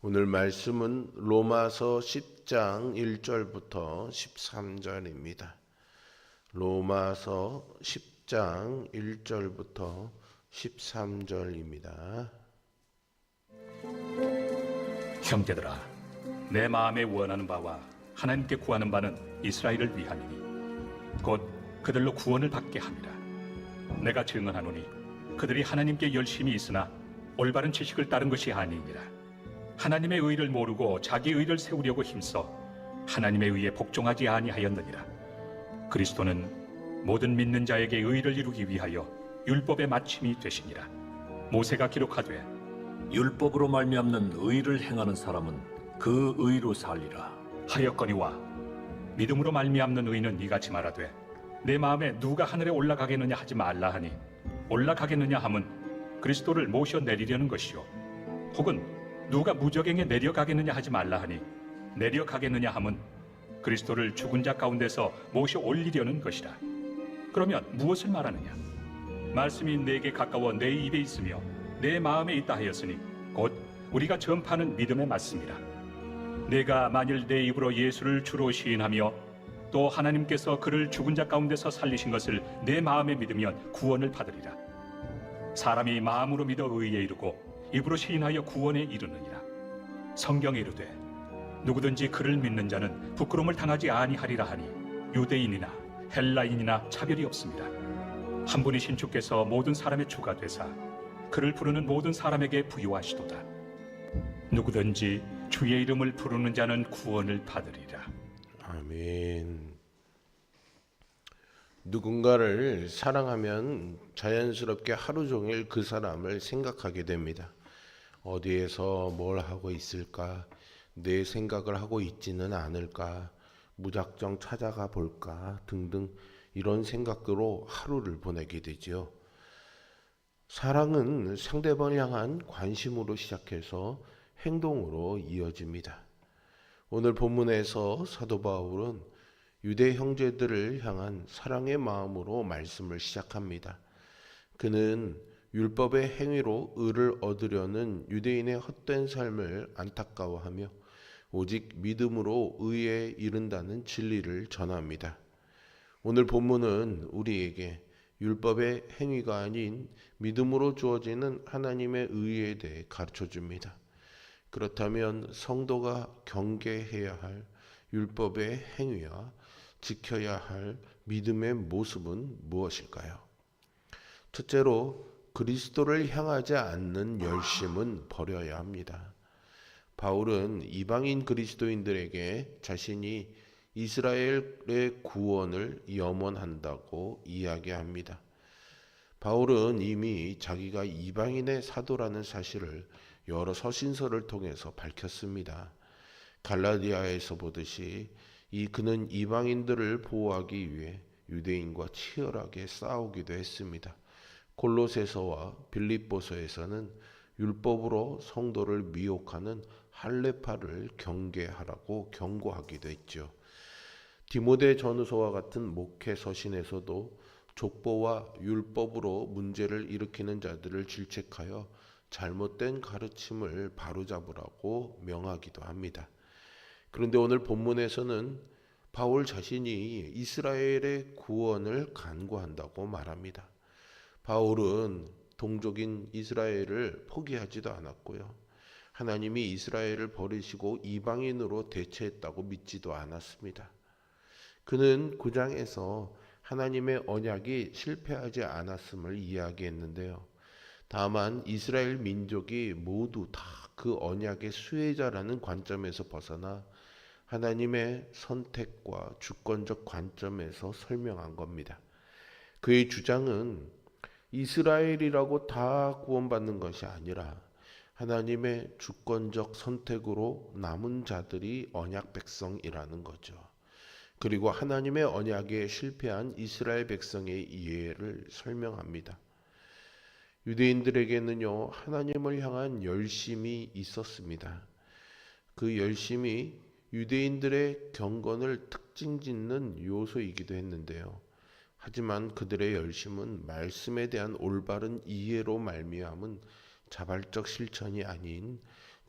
오늘 말씀은 로마서 10장 1절부터 13절입니다. 로마서 10장 1절부터 13절입니다. 형제들아, 내 마음에 원하는 바와 하나님께 구하는 바는 이스라엘을 위함이니 곧 그들로 구원을 받게 함이라. 내가 증언하노니 그들이 하나님께 열심히 있으나 올바른 지식을 따른 것이 아니니라. 하나님의 의를 모르고 자기 의를 세우려고 힘써 하나님의 의에 복종하지 아니하였느니라. 그리스도는 모든 믿는 자에게 의를 이루기 위하여 율법의 마침이 되시니라. 모세가 기록하되 율법으로 말미암는 의를 행하는 사람은 그 의로 살리라 하였거니와 믿음으로 말미암는 의는 이같이 말하되 내 마음에 누가 하늘에 올라가겠느냐 하지 말라 하니 올라가겠느냐 함은 그리스도를 모셔 내리려는 것이요 혹은 누가 무저갱에 내려가겠느냐 하지 말라 하니 내려가겠느냐 함은 그리스도를 죽은 자 가운데서 모셔 올리려는 것이라. 그러면 무엇을 말하느냐? 말씀이 내게 가까워 내 입에 있으며 내 마음에 있다 하였으니 곧 우리가 전파하는 믿음의 말씀이라. 내가 만일 내 입으로 예수를 주로 시인하며 또 하나님께서 그를 죽은 자 가운데서 살리신 것을 내 마음에 믿으면 구원을 받으리라. 사람이 마음으로 믿어 의에 이르고 입으로 시인하여 구원에 이르느니라. 성경에 이르되 누구든지 그를 믿는 자는 부끄러움을 당하지 아니하리라 하니 유대인이나 헬라인이나 차별이 없습니다. 한 분이신 주께서 모든 사람의 주가 되사 그를 부르는 모든 사람에게 부유하시도다. 누구든지 주의 이름을 부르는 자는 구원을 받으리라. 아멘. 누군가를 사랑하면 자연스럽게 하루 종일 그 사람을 생각하게 됩니다. 어디에서 뭘 하고 있을까? 내 생각을 하고 있지는 않을까? 무작정 찾아가 볼까? 등등 이런 생각으로 하루를 보내게 되지요. 사랑은 상대방을 향한 관심으로 시작해서 행동으로 이어집니다. 오늘 본문에서 사도 바울은 유대 형제들을 향한 사랑의 마음으로 말씀을 시작합니다. 그는 율법의 행위로 의를 얻으려는 유대인의 헛된 삶을 안타까워하며 오직 믿음으로 의에 이른다는 진리를 전합니다. 오늘 본문은 우리에게 율법의 행위가 아닌 믿음으로 주어지는 하나님의 의에 대해 가르쳐 줍니다. 그렇다면 성도가 경계해야 할 율법의 행위와 지켜야 할 믿음의 모습은 무엇일까요? 첫째로 그리스도를 향하지 않는 열심은 버려야 합니다. 바울은 이방인 그리스도인들에게 자신이 이스라엘의 구원을 염원한다고 이야기합니다. 바울은 이미 자기가 이방인의 사도라는 사실을 여러 서신서를 통해서 밝혔습니다. 갈라디아에서 보듯이 그는 이방인들을 보호하기 위해 유대인과 치열하게 싸우기도 했습니다. 골로새서와 빌립보서에서는 율법으로 성도를 미혹하는 할례파를 경계하라고 경고하기도 했죠. 디모데 전후서와 같은 목회 서신에서도 족보와 율법으로 문제를 일으키는 자들을 질책하여 잘못된 가르침을 바로잡으라고 명하기도 합니다. 그런데 오늘 본문에서는 바울 자신이 이스라엘의 구원을 간구한다고 말합니다. 바울은 동족인 이스라엘을 포기하지도 않았고요. 하나님이 이스라엘을 버리시고 이방인으로 대체했다고 믿지도 않았습니다. 그는 9장에서 하나님의 언약이 실패하지 않았음을 이야기했는데요. 다만 이스라엘 민족이 모두 다 그 언약의 수혜자라는 관점에서 벗어나 하나님의 선택과 주권적 관점에서 설명한 겁니다. 그의 주장은 이스라엘이라고 다 구원받는 것이 아니라 하나님의 주권적 선택으로 남은 자들이 언약 백성이라는 거죠. 그리고 하나님의 언약에 실패한 이스라엘 백성의 이해를 설명합니다. 유대인들에게는요, 하나님을 향한 열심이 있었습니다. 그 열심이 유대인들의 경건을 특징짓는 요소이기도 했는데요. 하지만 그들의 열심은 말씀에 대한 올바른 이해로 말미암은 자발적 실천이 아닌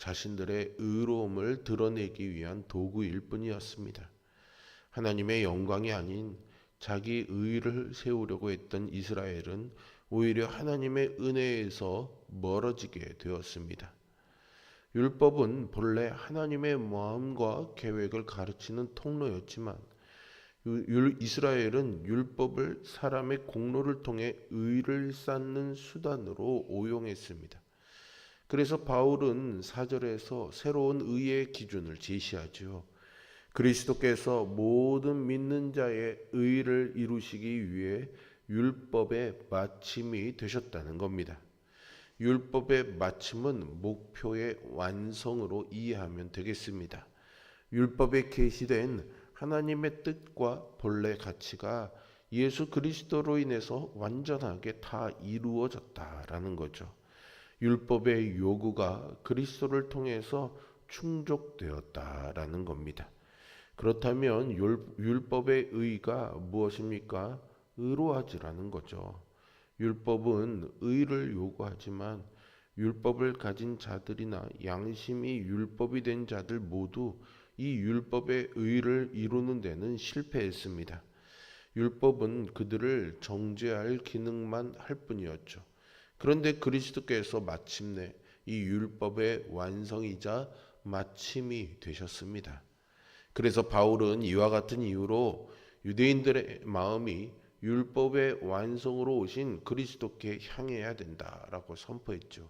자신들의 의로움을 드러내기 위한 도구일 뿐이었습니다. 하나님의 영광이 아닌 자기 의를 세우려고 했던 이스라엘은 오히려 하나님의 은혜에서 멀어지게 되었습니다. 율법은 본래 하나님의 마음과 계획을 가르치는 통로였지만 이스라엘은 율법을 사람의 공로를 통해 의를 쌓는 수단으로 오용했습니다. 그래서 바울은 4절에서 새로운 의의 기준을 제시하죠. 그리스도께서 모든 믿는 자의 의를 이루시기 위해 율법의 마침이 되셨다는 겁니다. 율법의 마침은 목표의 완성으로 이해하면 되겠습니다. 율법에 계시된 하나님의 뜻과 본래 가치가 예수 그리스도로 인해서 완전하게 다 이루어졌다라는 거죠. 율법의 요구가 그리스도를 통해서 충족되었다라는 겁니다. 그렇다면 율법의 의가 무엇입니까? 의로하지라는 거죠. 율법은 의를 요구하지만 율법을 가진 자들이나 양심이 율법이 된 자들 모두 이 율법의 의를 이루는 데는 실패했습니다. 율법은 그들을 정죄할 기능만 할 뿐이었죠. 그런데 그리스도께서 마침내 이 율법의 완성이자 마침이 되셨습니다. 그래서 바울은 이와 같은 이유로 유대인들의 마음이 율법의 완성으로 오신 그리스도께 향해야 된다라고 선포했죠.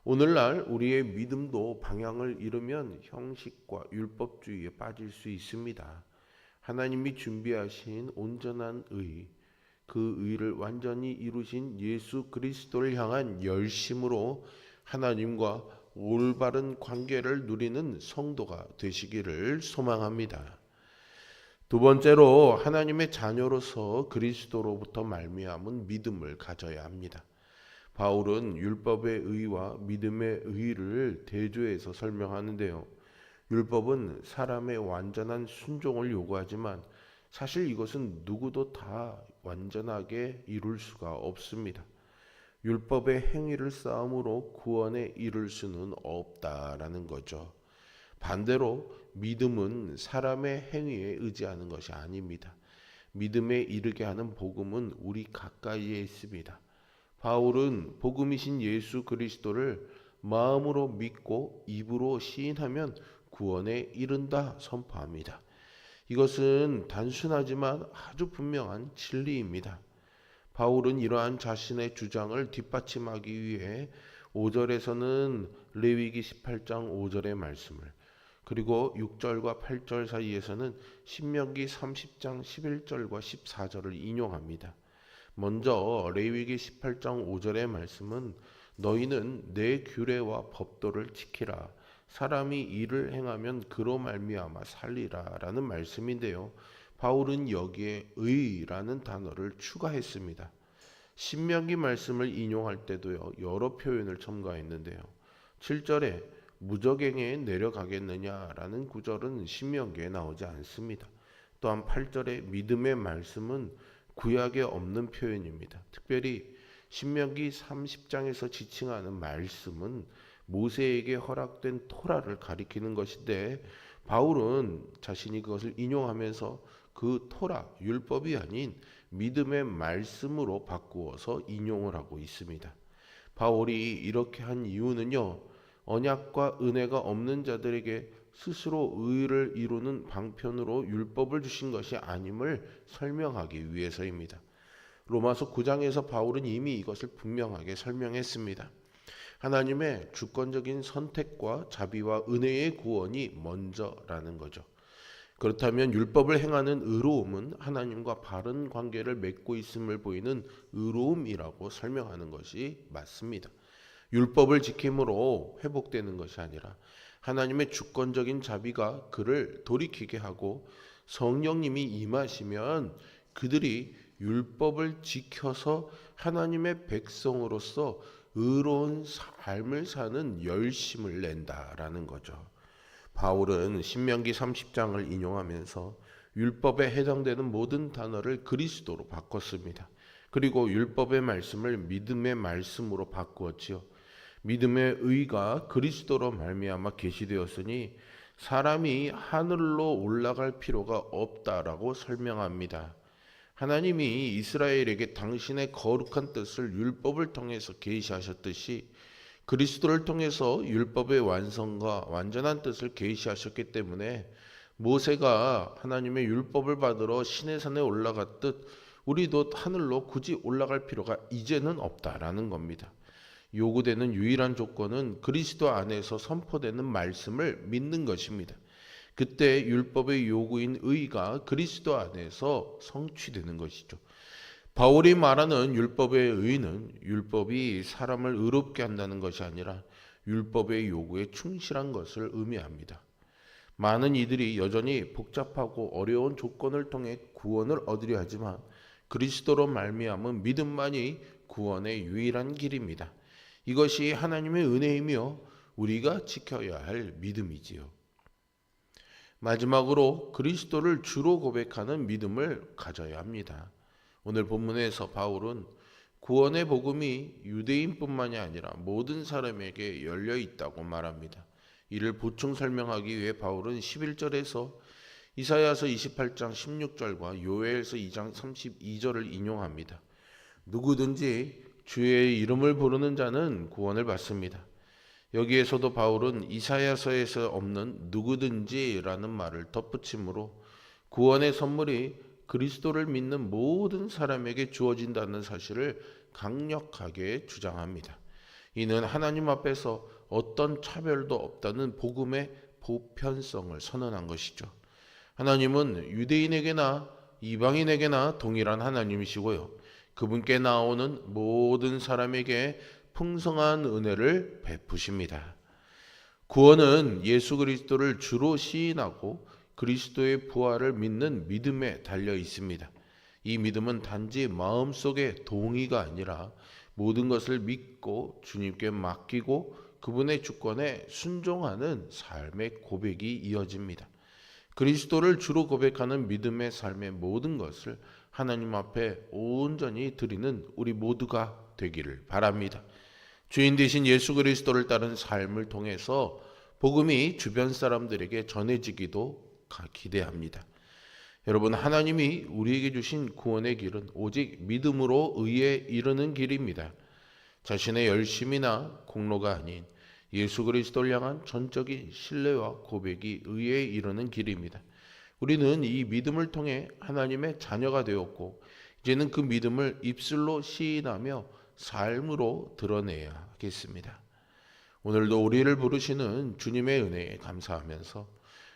오늘날 우리의 믿음도 방향을 잃으면 형식과 율법주의에 빠질 수 있습니다. 하나님이 준비하신 온전한 의, 그 의를 완전히 이루신 예수 그리스도를 향한 열심으로 하나님과 올바른 관계를 누리는 성도가 되시기를 소망합니다. 두 번째로 하나님의 자녀로서 그리스도로부터 말미암은 믿음을 가져야 합니다. 바울은 율법의 의와 믿음의 의를 대조해서 설명하는데요. 율법은 사람의 완전한 순종을 요구하지만 사실 이것은 누구도 다 완전하게 이룰 수가 없습니다. 율법의 행위를 쌓음으로 구원에 이를 수는 없다라는 거죠. 반대로 믿음은 사람의 행위에 의지하는 것이 아닙니다. 믿음에 이르게 하는 복음은 우리 가까이에 있습니다. 바울은 복음이신 예수 그리스도를 마음으로 믿고 입으로 시인하면 구원에 이른다 선포합니다. 이것은 단순하지만 아주 분명한 진리입니다. 바울은 이러한 자신의 주장을 뒷받침하기 위해 5절에서는 레위기 18장 5절의 말씀을, 그리고 6절과 8절 사이에서는 신명기 30장 11절과 14절을 인용합니다. 먼저 레위기 18장 5절의 말씀은 너희는 내 규례와 법도를 지키라. 사람이 이를 행하면 그로 말미암아 살리라 라는 말씀인데요. 바울은 여기에 의라는 단어를 추가했습니다. 신명기 말씀을 인용할 때도요, 여러 표현을 첨가했는데요. 7절에 무적행에 내려가겠느냐라는 구절은 신명기에 나오지 않습니다. 또한 8절에 믿음의 말씀은 구약에 없는 표현입니다. 특별히 신명기 30장에서 지칭하는 말씀은 모세에게 허락된 토라를 가리키는 것인데 바울은 자신이 그것을 인용하면서 그 토라, 율법이 아닌 믿음의 말씀으로 바꾸어서 인용을 하고 있습니다. 바울이 이렇게 한 이유는요, 언약과 은혜가 없는 자들에게 스스로 의를 이루는 방편으로 율법을 주신 것이 아님을 설명하기 위해서입니다. 로마서 9장에서 바울은 이미 이것을 분명하게 설명했습니다. 하나님의 주권적인 선택과 자비와 은혜의 구원이 먼저라는 거죠. 그렇다면 율법을 행하는 의로움은 하나님과 바른 관계를 맺고 있음을 보이는 의로움이라고 설명하는 것이 맞습니다. 율법을 지킴으로 회복되는 것이 아니라 하나님의 주권적인 자비가 그를 돌이키게 하고 성령님이 임하시면 그들이 율법을 지켜서 하나님의 백성으로서 의로운 삶을 사는 열심을 낸다라는 거죠. 바울은 신명기 30장을 인용하면서 율법에 해당되는 모든 단어를 그리스도로 바꿨습니다. 그리고 율법의 말씀을 믿음의 말씀으로 바꾸었지요. 믿음의 의가 그리스도로 말미암아 계시되었으니 사람이 하늘로 올라갈 필요가 없다라고 설명합니다. 하나님이 이스라엘에게 당신의 거룩한 뜻을 율법을 통해서 계시하셨듯이 그리스도를 통해서 율법의 완성과 완전한 뜻을 계시하셨기 때문에 모세가 하나님의 율법을 받으러 시내산에 올라갔듯 우리도 하늘로 굳이 올라갈 필요가 이제는 없다라는 겁니다. 요구되는 유일한 조건은 그리스도 안에서 선포되는 말씀을 믿는 것입니다. 그때 율법의 요구인 의가 그리스도 안에서 성취되는 것이죠. 바울이 말하는 율법의 의는 율법이 사람을 의롭게 한다는 것이 아니라 율법의 요구에 충실한 것을 의미합니다. 많은 이들이 여전히 복잡하고 어려운 조건을 통해 구원을 얻으려 하지만 그리스도로 말미암은 믿음만이 구원의 유일한 길입니다. 이것이 하나님의 은혜이며 우리가 지켜야 할 믿음이지요. 마지막으로 그리스도를 주로 고백하는 믿음을 가져야 합니다. 오늘 본문에서 바울은 구원의 복음이 유대인뿐만이 아니라 모든 사람에게 열려 있다고 말합니다. 이를 보충 설명하기 위해 바울은 11절에서 이사야서 28장 16절과 요엘서 2장 32절을 인용합니다. 누구든지 주의 이름을 부르는 자는 구원을 받습니다. 여기에서도 바울은 이사야서에서 없는 누구든지라는 말을 덧붙임으로 구원의 선물이 그리스도를 믿는 모든 사람에게 주어진다는 사실을 강력하게 주장합니다. 이는 하나님 앞에서 어떤 차별도 없다는 복음의 보편성을 선언한 것이죠. 하나님은 유대인에게나 이방인에게나 동일한 하나님이시고요. 그분께 나오는 모든 사람에게 풍성한 은혜를 베푸십니다. 구원은 예수 그리스도를 주로 시인하고 그리스도의 부활을 믿는 믿음에 달려 있습니다. 이 믿음은 단지 마음속의 동의가 아니라 모든 것을 믿고 주님께 맡기고 그분의 주권에 순종하는 삶의 고백이 이어집니다. 그리스도를 주로 고백하는 믿음의 삶의 모든 것을 하나님 앞에 온전히 드리는 우리 모두가 되기를 바랍니다. 주인 되신 예수 그리스도를 따른 삶을 통해서 복음이 주변 사람들에게 전해지기도 기대합니다. 여러분, 하나님이 우리에게 주신 구원의 길은 오직 믿음으로 의에 이르는 길입니다. 자신의 열심이나 공로가 아닌 예수 그리스도를 향한 전적인 신뢰와 고백이 의에 이르는 길입니다. 우리는 이 믿음을 통해 하나님의 자녀가 되었고 이제는 그 믿음을 입술로 시인하며 삶으로 드러내야 하겠습니다. 오늘도 우리를 부르시는 주님의 은혜에 감사하면서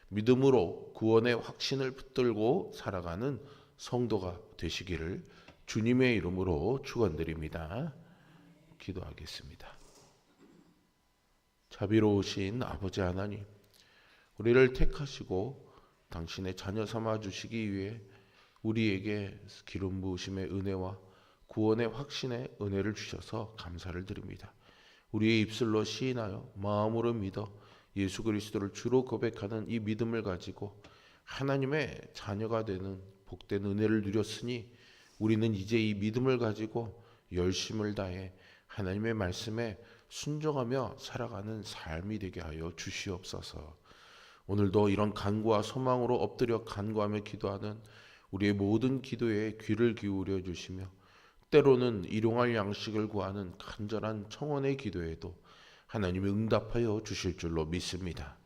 믿음으로 구원의 확신을 붙들고 살아가는 성도가 되시기를 주님의 이름으로 축원드립니다. 기도하겠습니다. 자비로우신 아버지 하나님, 우리를 택하시고 당신의 자녀 삼아 주시기 위해 우리에게 기름 부으심의 은혜와 구원의 확신의 은혜를 주셔서 감사를 드립니다. 우리의 입술로 시인하여 마음으로 믿어 예수 그리스도를 주로 고백하는 이 믿음을 가지고 하나님의 자녀가 되는 복된 은혜를 누렸으니 우리는 이제 이 믿음을 가지고 열심을 다해 하나님의 말씀에 순종하며 살아가는 삶이 되게 하여 주시옵소서. 오늘도 이런 간구와 소망으로 엎드려 간구하며 기도하는 우리의 모든 기도에 귀를 기울여 주시며 때로는 일용할 양식을 구하는 간절한 청원의 기도에도 하나님이 응답하여 주실 줄로 믿습니다.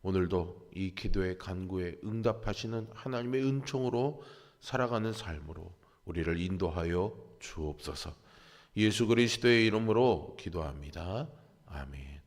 오늘도 이 기도의 간구에 응답하시는 하나님의 은총으로 살아가는 삶으로 우리를 인도하여 주옵소서. 예수 그리스도의 이름으로 기도합니다. 아멘.